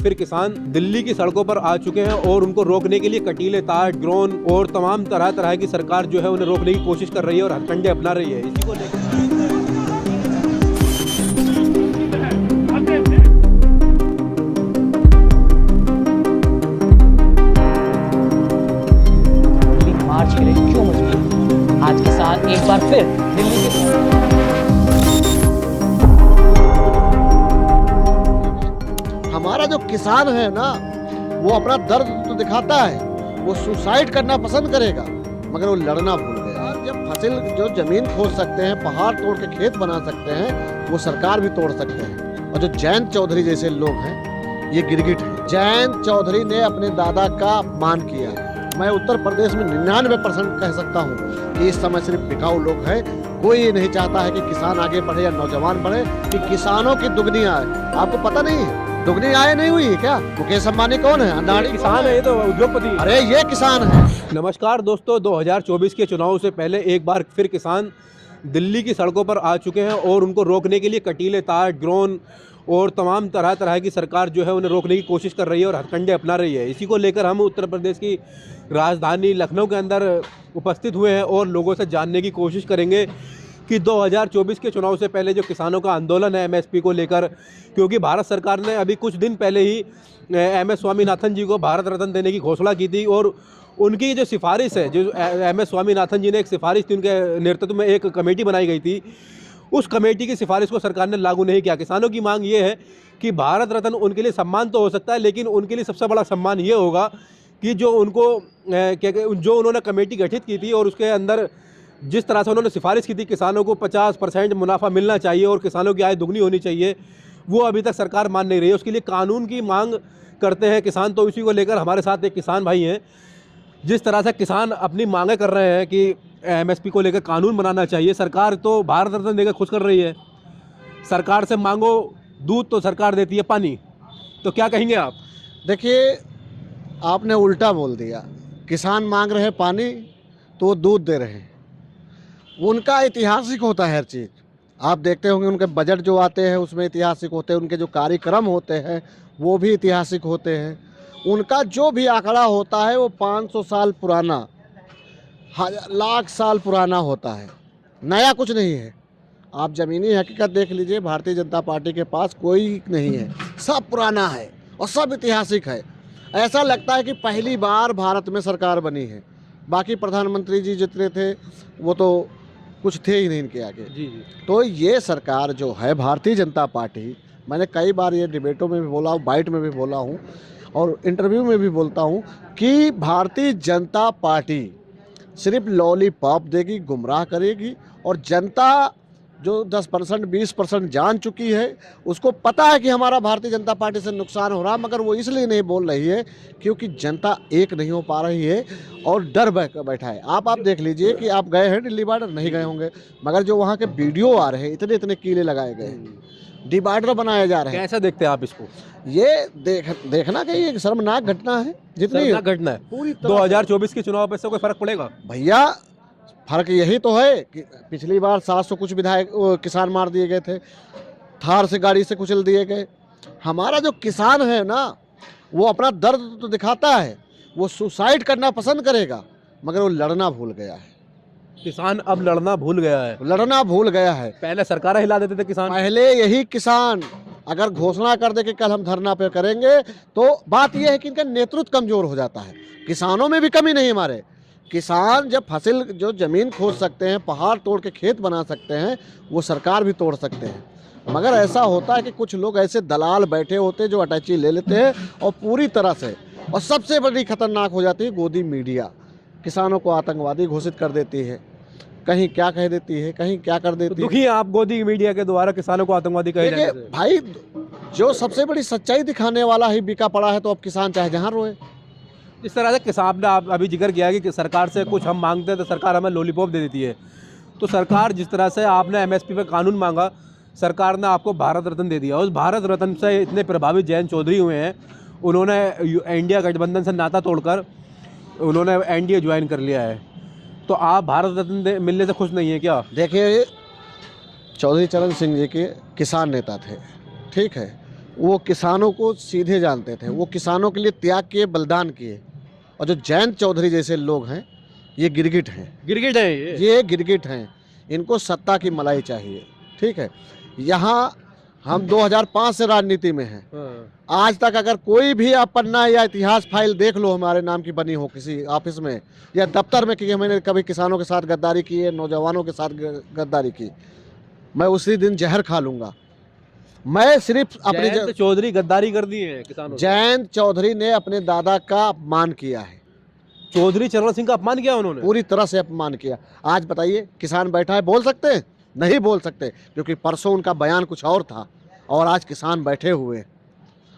फिर किसान दिल्ली की सड़कों पर आ चुके हैं और उनको रोकने के लिए कटीले तार, ड्रोन और तमाम तरह तरह की सरकार जो है उन्हें रोकने की कोशिश कर रही है और हथकंडे अपना रही है। इसी को लेकर मार्च के लिए क्यों मजबूर? आज किसान एक बार फिर दिल्ली के हमारा जो किसान है ना, वो अपना दर्द तो दिखाता है, वो सुसाइड करना पसंद करेगा, मगर वो लड़ना भूल गया। और जब फसल जो जमीन खोद सकते हैं, पहाड़ तोड़ के खेत बना सकते हैं, वो सरकार भी तोड़ सकते हैं। और जो जयंत चौधरी जैसे लोग हैं, ये गिरगिट है। जयंत चौधरी ने अपने दादा का अपमान किया। मैं उत्तर प्रदेश में 99% कह सकता हूँ कि इस समय सिर्फ बिकाऊ लोग हैं। कोई ये नहीं चाहता है कि किसान आगे बढ़े या नौजवान बढ़े, कि किसानों की दुगनी आय। आपको पता नहीं है दुगनी आय नहीं हुई है क्या? मुकेश अंबानी कौन है? अंडानी किसान है, ये तो उद्योगपति। अरे ये किसान है। नमस्कार दोस्तों, 2024 के चुनाव से पहले एक बार फिर किसान दिल्ली की सड़कों पर आ चुके हैं और उनको रोकने के लिए कटीले तार, ड्रोन और तमाम तरह तरह की सरकार जो है उन्हें रोकने की कोशिश कर रही है और हथकंडे अपना रही है। इसी को लेकर हम उत्तर प्रदेश की राजधानी लखनऊ के अंदर उपस्थित हुए हैं और लोगों से जानने की कोशिश करेंगे कि 2024 के चुनाव से पहले जो किसानों का आंदोलन है एमएसपी को लेकर, क्योंकि भारत सरकार ने अभी कुछ दिन पहले ही एमएस स्वामीनाथन जी को भारत रत्न देने की घोषणा की थी और उनकी जो सिफारिश है, जो एमएस स्वामीनाथन जी ने एक सिफारिश थी, उनके नेतृत्व में एक कमेटी बनाई गई थी, उस कमेटी की सिफारिश को सरकार ने लागू नहीं किया। किसानों की मांग ये है कि भारत रत्न उनके लिए सम्मान तो हो सकता है, लेकिन उनके लिए सबसे बड़ा सम्मान ये होगा कि जो उन्होंने कमेटी गठित की थी और उसके अंदर जिस तरह से उन्होंने सिफारिश की थी, किसानों को 50% मुनाफा मिलना चाहिए और किसानों की आय दुगनी होनी चाहिए, वो अभी तक सरकार मान नहीं रही है। उसके लिए कानून की मांग करते हैं किसान। तो इसी को लेकर हमारे साथ एक किसान भाई हैं। जिस तरह से किसान अपनी मांगें कर रहे हैं कि एमएसपी को लेकर कानून बनाना चाहिए, सरकार तो भारत रत्न देकर खुश कर रही है। सरकार से मांगो दूध तो सरकार देती है पानी। तो क्या कहेंगे आप? देखिए, आपने उल्टा बोल दिया। किसान मांग रहे पानी तो वो दूध दे रहे हैं। उनका ऐतिहासिक होता है हर चीज़। आप देखते होंगे उनके बजट जो आते हैं उसमें ऐतिहासिक होते हैं, उनके जो कार्यक्रम होते हैं वो भी ऐतिहासिक होते हैं। उनका जो भी आंकड़ा होता है वो 500 साल पुराना, लाख साल पुराना होता है, नया कुछ नहीं है। आप ज़मीनी हकीकत देख लीजिए, भारतीय जनता पार्टी के पास कोई नहीं है, सब पुराना है और सब ऐतिहासिक है। ऐसा लगता है कि पहली बार भारत में सरकार बनी है। बाकी प्रधानमंत्री जी जितने थे वो तो कुछ थे ही नहीं इनके आगे। जी। तो ये सरकार जो है भारतीय जनता पार्टी, मैंने कई बार ये डिबेटों में भी बोला हूँ, बाइट में भी बोला हूँ और इंटरव्यू में भी बोलता हूँ कि भारतीय जनता पार्टी सिर्फ लॉलीपॉप देगी, गुमराह करेगी। और जनता जो 10% 20% जान चुकी है, उसको पता है कि हमारा भारतीय जनता पार्टी से नुकसान हो रहा, मगर वो इसलिए नहीं बोल रही है क्योंकि जनता एक नहीं हो पा रही है और डर बैठा है। आप देख लीजिए कि आप गए हैं दिल्ली बॉर्डर, नहीं गए होंगे, मगर जो वहाँ के वीडियो आ रहे हैं, इतने इतने कीले लगाए गए हैं, डिवाइडर बनाए जा रहे हैं। कैसा देखते हैं आप इसको? ये देखना कि ये शर्मनाक घटना है। जितनी घटना है पूरी 2024 के चुनाव पे से कोई फर्क पड़ेगा? भैया, फर्क यही तो है कि पिछली बार 700 कुछ विधायक किसान मार दिए गए थे, थार से गाड़ी से कुचल दिए गए। हमारा जो किसान है ना, वो अपना दर्द तो दिखाता है, वो सुसाइड करना पसंद करेगा, मगर वो लड़ना भूल गया है। किसान अब लड़ना भूल गया है। लड़ना भूल गया है। पहले सरकार हिला देते थे किसान। पहले यही किसान अगर घोषणा कर दे कि कल हम धरना पे करेंगे, तो बात यह है कि इनका नेतृत्व कमजोर हो जाता है। किसानों में भी कमी नहीं हमारे। किसान जब फसल जो जमीन खोद सकते हैं, पहाड़ तोड़ के खेत बना सकते हैं, वो सरकार भी तोड़ सकते हैं। मगर ऐसा होता है कि कुछ लोग ऐसे दलाल बैठे होते हैं जो अटैची ले लेते हैं और पूरी तरह से, और सबसे बड़ी खतरनाक हो जाती है गोदी मीडिया, किसानों को आतंकवादी घोषित कर देती है, कहीं क्या कह देती है, कहीं क्या कर देती है। दुखी आप गोदी मीडिया के द्वारा किसानों को आतंकवादी कहे जाने से। भाई, जो सबसे बड़ी सच्चाई दिखाने वाला ही बिका पड़ा है, तो अब किसान चाहे जहाँ रोए। इस तरह से किसान ने आप अभी जिक्र किया कि सरकार से कुछ हम मांगते हैं तो सरकार हमें लॉलीपॉप दे देती है। तो सरकार जिस तरह से आपने एमएसपी पे कानून मांगा, सरकार ने आपको भारत रत्न दे दिया। उस भारत रत्न से इतने प्रभावित जयंत चौधरी हुए हैं, उन्होंने इंडिया गठबंधन से नाता तोड़कर उन्होंने एनडीए ज्वाइन कर लिया है। तो आप भारत रत्न मिलने से खुश नहीं है क्या? देखिए, चौधरी चरण सिंह जी के किसान नेता थे, ठीक है, वो किसानों को सीधे जानते थे, वो किसानों के लिए त्याग किए, बलिदान किए। और जो जयंत चौधरी जैसे लोग हैं, ये गिरगिट हैं, गिरगिट है ये गिरगिट हैं। इनको सत्ता की मलाई चाहिए, ठीक है। यहाँ हम 2005 से राजनीति में हैं। हाँ। आज तक अगर कोई भी आप पन्ना या इतिहास फाइल देख लो हमारे नाम की बनी हो किसी ऑफिस में या दफ्तर में कि मैंने कभी किसानों के साथ गद्दारी की है, नौजवानों के साथ गद्दारी की, मैं उसी दिन जहर खा लूँगा। मैं सिर्फ अपने जयंत चौधरी गद्दारी कर दी है किसानों से। जयंत चौधरी ने अपने दादा का अपमान किया है, चौधरी चरण सिंह का अपमान किया उन्होंने। पूरी तरह से अपमान किया। आज बताइए, किसान बैठा है, बोल सकते हैं? नहीं बोल सकते, क्योंकि परसों उनका बयान कुछ और था और आज किसान बैठे हुए हैं।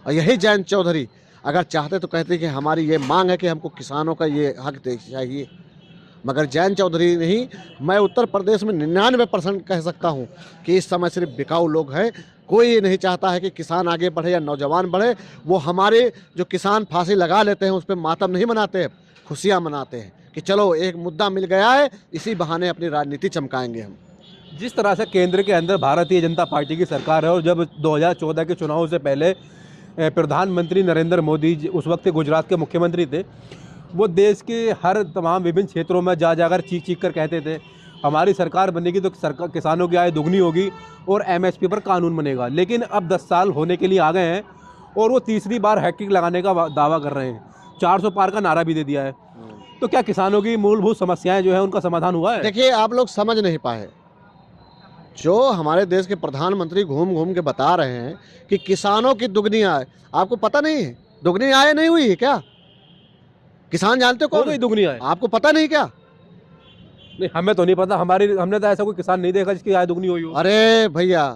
और यही जयंत चौधरी अगर चाहते तो कहते कि हमारी ये मांग है कि हमको किसानों का ये हक चाहिए, मगर जयंत चौधरी नहीं, मैं उत्तर प्रदेश में 99% कह सकता हूँ कि इस समय सिर्फ बिकाऊ लोग हैं। कोई ये नहीं चाहता है कि किसान आगे बढ़े या नौजवान बढ़े। वो हमारे जो किसान फांसी लगा लेते हैं उस पर मातम नहीं मनाते, खुशियाँ मनाते हैं कि चलो एक मुद्दा मिल गया है, इसी बहाने अपनी राजनीति चमकाएंगे हम। जिस तरह से केंद्र के अंदर भारतीय जनता पार्टी की सरकार है और जब 2014 के चुनाव से पहले प्रधानमंत्री नरेंद्र मोदी उस वक्त गुजरात के मुख्यमंत्री थे, वो देश के हर तमाम विभिन्न क्षेत्रों में जा जाकर चीख चीख कर कहते थे हमारी सरकार बनेगी तो सरकार किसानों की आय दुगनी होगी और एमएसपी पर कानून बनेगा। लेकिन अब 10 साल होने के लिए आ गए हैं और वो तीसरी बार हैट्रिक लगाने का दावा कर रहे हैं, 400 पार का नारा भी दे दिया है। तो क्या किसानों की मूलभूत समस्याएं जो है उनका समाधान हुआ है? देखिए, आप लोग समझ नहीं पाए। जो हमारे देश के प्रधानमंत्री घूम घूम के बता रहे हैं कि किसानों की दुगनी आय, आपको पता नहीं है दुगनी आय नहीं हुई है क्या? किसान जानते हो कौन गई दुगनी आय? आपको पता नहीं क्या? नहीं, हमें तो नहीं पता। हमने तो ऐसा कोई किसान नहीं देखा जिसकी आय दुगनी हुई हो। अरे भैया,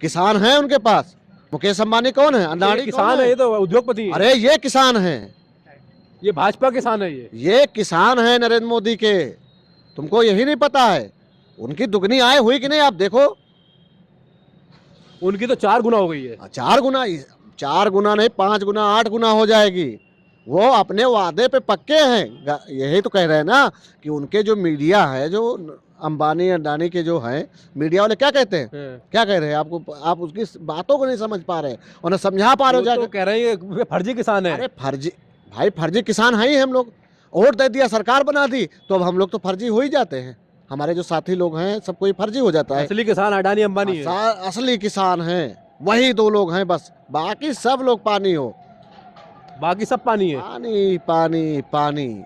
किसान है उनके पास। मुकेश अंबानी कौन है? अडानी किसान है, ये तो उद्योगपति है। अरे ये किसान है, ये भाजपा किसान है। ये किसान है नरेंद्र मोदी के। तुमको यही नहीं पता है उनकी दुगनी आय हुई कि नहीं? आप देखो, उनकी तो 4 गुना हो गई है। 4 गुना, 4 गुना नहीं, 5 गुना, 8 गुना हो जाएगी। वो अपने वादे पे पक्के हैं। यही तो कह रहे हैं ना कि उनके जो मीडिया है, जो अंबानी अडानी के जो हैं मीडिया वाले, क्या कहते हैं? क्या कह रहे हैं? आपको, आप उसकी बातों को नहीं समझ पा रहे और न समझा पा रहे हो। तो कह रहे हैं वे फर्जी किसान है। अरे फर्जी भाई, फर्जी किसान है ही हम लोग। वोट दे दिया, सरकार बना दी, तो अब हम लोग तो फर्जी हो ही जाते हैं। हमारे जो साथी लोग हैं सब कोई फर्जी हो जाता है। असली किसान अडानी अंबानी है। असली किसान हैं वही 2 लोग हैं बस, बाकी सब लोग पानी हो। बाकी सब पानी है। पानी पानी पानी।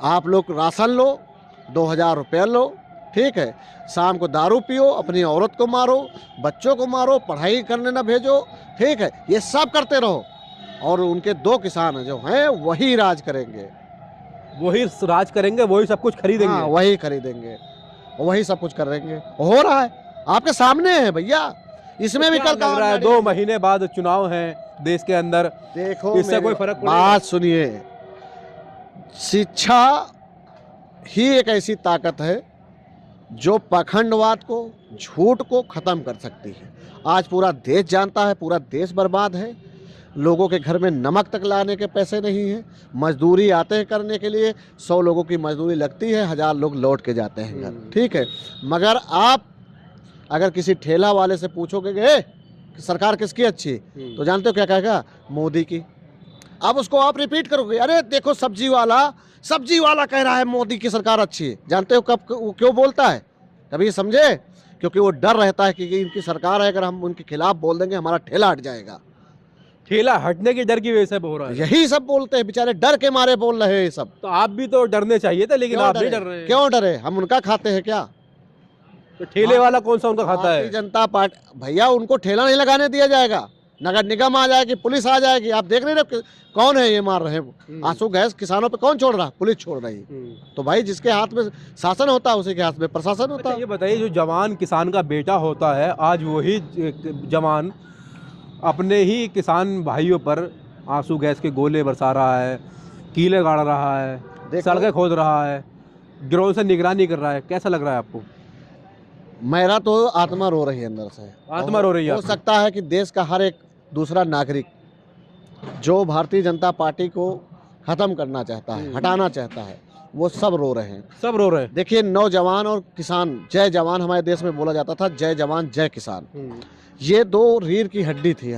आप लोग राशन लो, 2000 रुपये लो, ठीक है, शाम को दारू पियो, अपनी औरत को मारो, बच्चों को मारो, पढ़ाई करने ना भेजो, ठीक है, ये सब करते रहो। और उनके 2 किसान जो हैं वही राज करेंगे, वही राज करेंगे, वही सब कुछ खरीदेंगे। हाँ, वही खरीदेंगे, वही सब कुछ करेंगे। हो रहा है, आपके सामने है भैया। इसमें भी कल लग रहा है 2 महीने बाद चुनाव हैं देश के अंदर, देखो इससे कोई फर्क पड़ेगा? बात सुनिए, शिक्षा ही एक ऐसी ताकत है जो पाखंडवाद को, झूठ को खत्म कर सकती है। आज पूरा देश जानता है, पूरा देश बर्बाद है। लोगों के घर में नमक तक लाने के पैसे नहीं हैं। मजदूरी आते हैं करने के लिए, 100 लोगों की मजदूरी लगती है, 1000 लोग लौट के जाते हैं घर, ठीक है। मगर आप अगर किसी ठेला वाले से पूछोगे कि सरकार किसकी अच्छी, तो जानते हो क्या कहेगा? मोदी की। अब उसको आप रिपीट करोगे, अरे देखो सब्जी वाला कह रहा है मोदी की सरकार अच्छी है। जानते हो कब वो क्यों बोलता है? कभी समझे? क्योंकि वो डर रहता है कि इनकी सरकार है, अगर हम उनके खिलाफ बोल देंगे हमारा ठेला हट जाएगा। ठेला हटने के डर की वजह से हो रहा है। यही सब बोलते हैं, बेचारे डर के मारे बोल रहे हैं ये सब। तो आप भी तो डरने चाहिए थे, लेकिन आप नहीं डर रहे हैं। क्यों डरे? हम उनका खाते हैं क्या? तो ठेले वाला कौन सा उनका खाता है? भारतीय जनता पार्टी, भैया उनको ठेला नहीं लगाने दिया जाएगा। नगर निगम आ जाएगी, पुलिस आ जाएगी। आप देख नहीं रहे कौन है ये मार रहे हैं? आंसू गैस किसानों पे कौन छोड़ रहा? पुलिस छोड़ रही। तो भाई जिसके हाथ में शासन होता है उसी के हाथ में प्रशासन होता है। ये बताइए, जो जवान किसान का बेटा होता है, आज वही जवान अपने ही किसान भाइयों पर आंसू गैस के गोले बरसा रहा है, कीले गाड़ रहा है, सड़कें खोद रहा है, ड्रोन से निगरानी कर रहा है। कैसा लग रहा है आपको? मेरा तो आत्मा रो रही है अंदर से। आत्मा रो रही है? हो सकता है कि देश का हर एक दूसरा नागरिक जो भारतीय जनता पार्टी को खत्म करना चाहता है, हटाना चाहता है, वो सब रो रहे हैं। सब रो रहे हैं। देखिए, नौजवान और किसान, जय जवान हमारे देश में बोला जाता था, जय जवान जय किसान। ये दो रीढ़ की हड्डी थी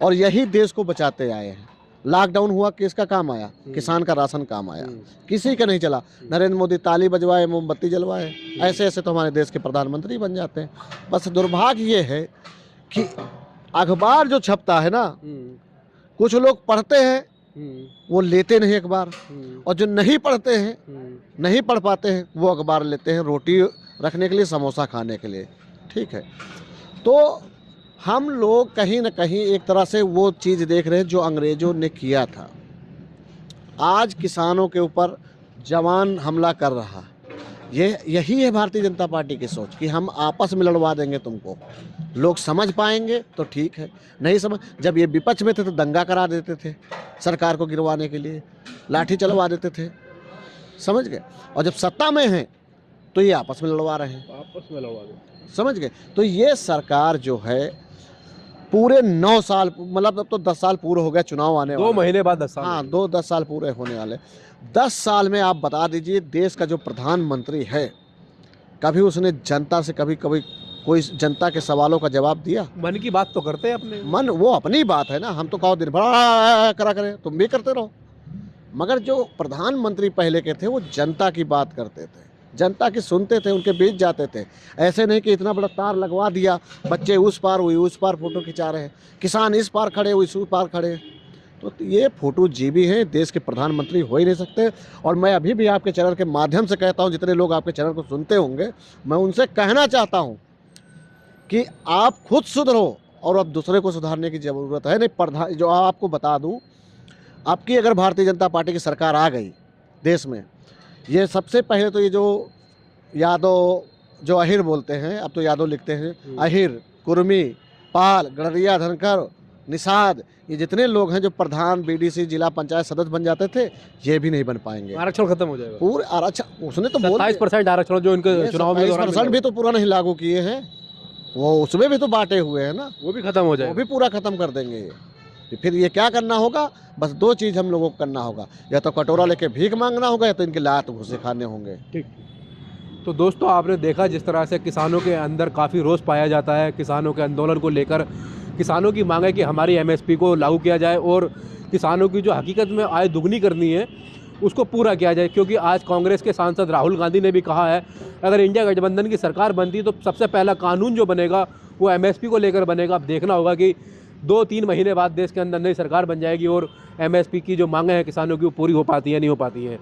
और यही देश को बचाते आए हैं। लॉकडाउन हुआ, किसका काम आया? किसान का राशन काम आया, किसी का नहीं चला। नरेंद्र मोदी ताली बजवाए, मोमबत्ती जलवाए, ऐसे ऐसे तो हमारे देश के प्रधानमंत्री बन जाते हैं। बस दुर्भाग्य ये है कि अखबार जो छपता है ना, कुछ लोग पढ़ते हैं, वो लेते नहीं अखबार, और जो नहीं पढ़ते हैं, नहीं पढ़ पाते हैं, वो अखबार लेते हैं रोटी रखने के लिए, समोसा खाने के लिए। ठीक है, तो हम लोग कहीं ना कहीं एक तरह से वो चीज़ देख रहे हैं जो अंग्रेज़ों ने किया था। आज किसानों के ऊपर जवान हमला कर रहा, यही है भारतीय जनता पार्टी की सोच कि हम आपस में लड़वा देंगे तुमको। लोग समझ पाएंगे तो ठीक है, नहीं समझ, जब ये विपक्ष में थे तो दंगा करा देते थे, सरकार को गिरवाने के लिए लाठी चलवा देते थे, समझ गए। और जब सत्ता में हैं तो ये आपस में लड़वा रहे हैं, आपस में लड़वा दो, समझ गए। तो ये सरकार जो है पूरे 9 साल, मतलब अब तो 10 साल पूरे हो गए, चुनाव आने वाले 2 महीने बाद 10 साल। हाँ, 10 साल पूरे होने वाले। 10 साल में आप बता दीजिए, देश का जो प्रधानमंत्री है, कभी उसने जनता से कभी कोई जनता के सवालों का जवाब दिया? मन की बात तो करते हैं अपने मन, वो अपनी बात है ना, हम तो कहो दिन भर करा करें, तुम भी करते रहो। मगर जो प्रधानमंत्री पहले के थे, वो जनता की बात करते थे, जनता की सुनते थे, उनके बीच जाते थे। ऐसे नहीं कि इतना बड़ा तार लगवा दिया, बच्चे उस पार हुई उस पार फोटो खिंचा रहे हैं, किसान इस पार खड़े हुए उस पार खड़े। तो ये फोटो जीवी हैं, देश के प्रधानमंत्री हो ही नहीं सकते। और मैं अभी भी आपके चैनल के माध्यम से कहता हूँ, जितने लोग आपके चैनल को सुनते होंगे, मैं उनसे कहना चाहता हूँ कि आप खुद सुधरो और अब दूसरे को सुधारने की ज़रूरत है नहीं। जो आपको बता दूं, आपकी अगर भारतीय जनता पार्टी की सरकार आ गई देश में, ये सबसे पहले तो ये जो यादव, जो अहिर बोलते हैं, अब तो यादव लिखते हैं, अहिर, कुर्मी, पाल, गडरिया, धनकर, निषाद, ये जितने लोग हैं जो प्रधान, बीडीसी, जिला पंचायत सदस्य बन जाते थे, ये भी नहीं बन पाएंगे। आरक्षण खत्म हो जाएगा। पूरे आरक्षण उसने तो 27% आरक्षण जो इनके चुनाव में 27% भी तो पूरा नहीं लागू किए हैं, वो उसमें भी तो बांटे हुए हैं ना, वो भी खत्म हो जाएगा। वो भी पूरा खत्म कर देंगे ये। फिर ये क्या करना होगा? बस 2 चीज़ हम लोगों को करना होगा, या तो कटोरा लेके भीख मांगना होगा, या तो इनके लात घुसे खाने होंगे। ठीक। तो दोस्तों, आपने देखा जिस तरह से किसानों के अंदर काफ़ी रोष पाया जाता है, किसानों के आंदोलन को लेकर। किसानों की मांग है कि हमारी एमएसपी को लागू किया जाए और किसानों की जो हकीकत में आय दुगनी करनी है उसको पूरा किया जाए। क्योंकि आज कांग्रेस के सांसद राहुल गांधी ने भी कहा है, अगर इंडिया गठबंधन की सरकार बनती तो सबसे पहला कानून जो बनेगा वो एमएसपी को लेकर बनेगा। अब देखना होगा कि 2-3 महीने बाद देश के अंदर नई सरकार बन जाएगी और एमएसपी की जो मांगें हैं किसानों की वो पूरी हो पाती है नहीं हो पाती हैं।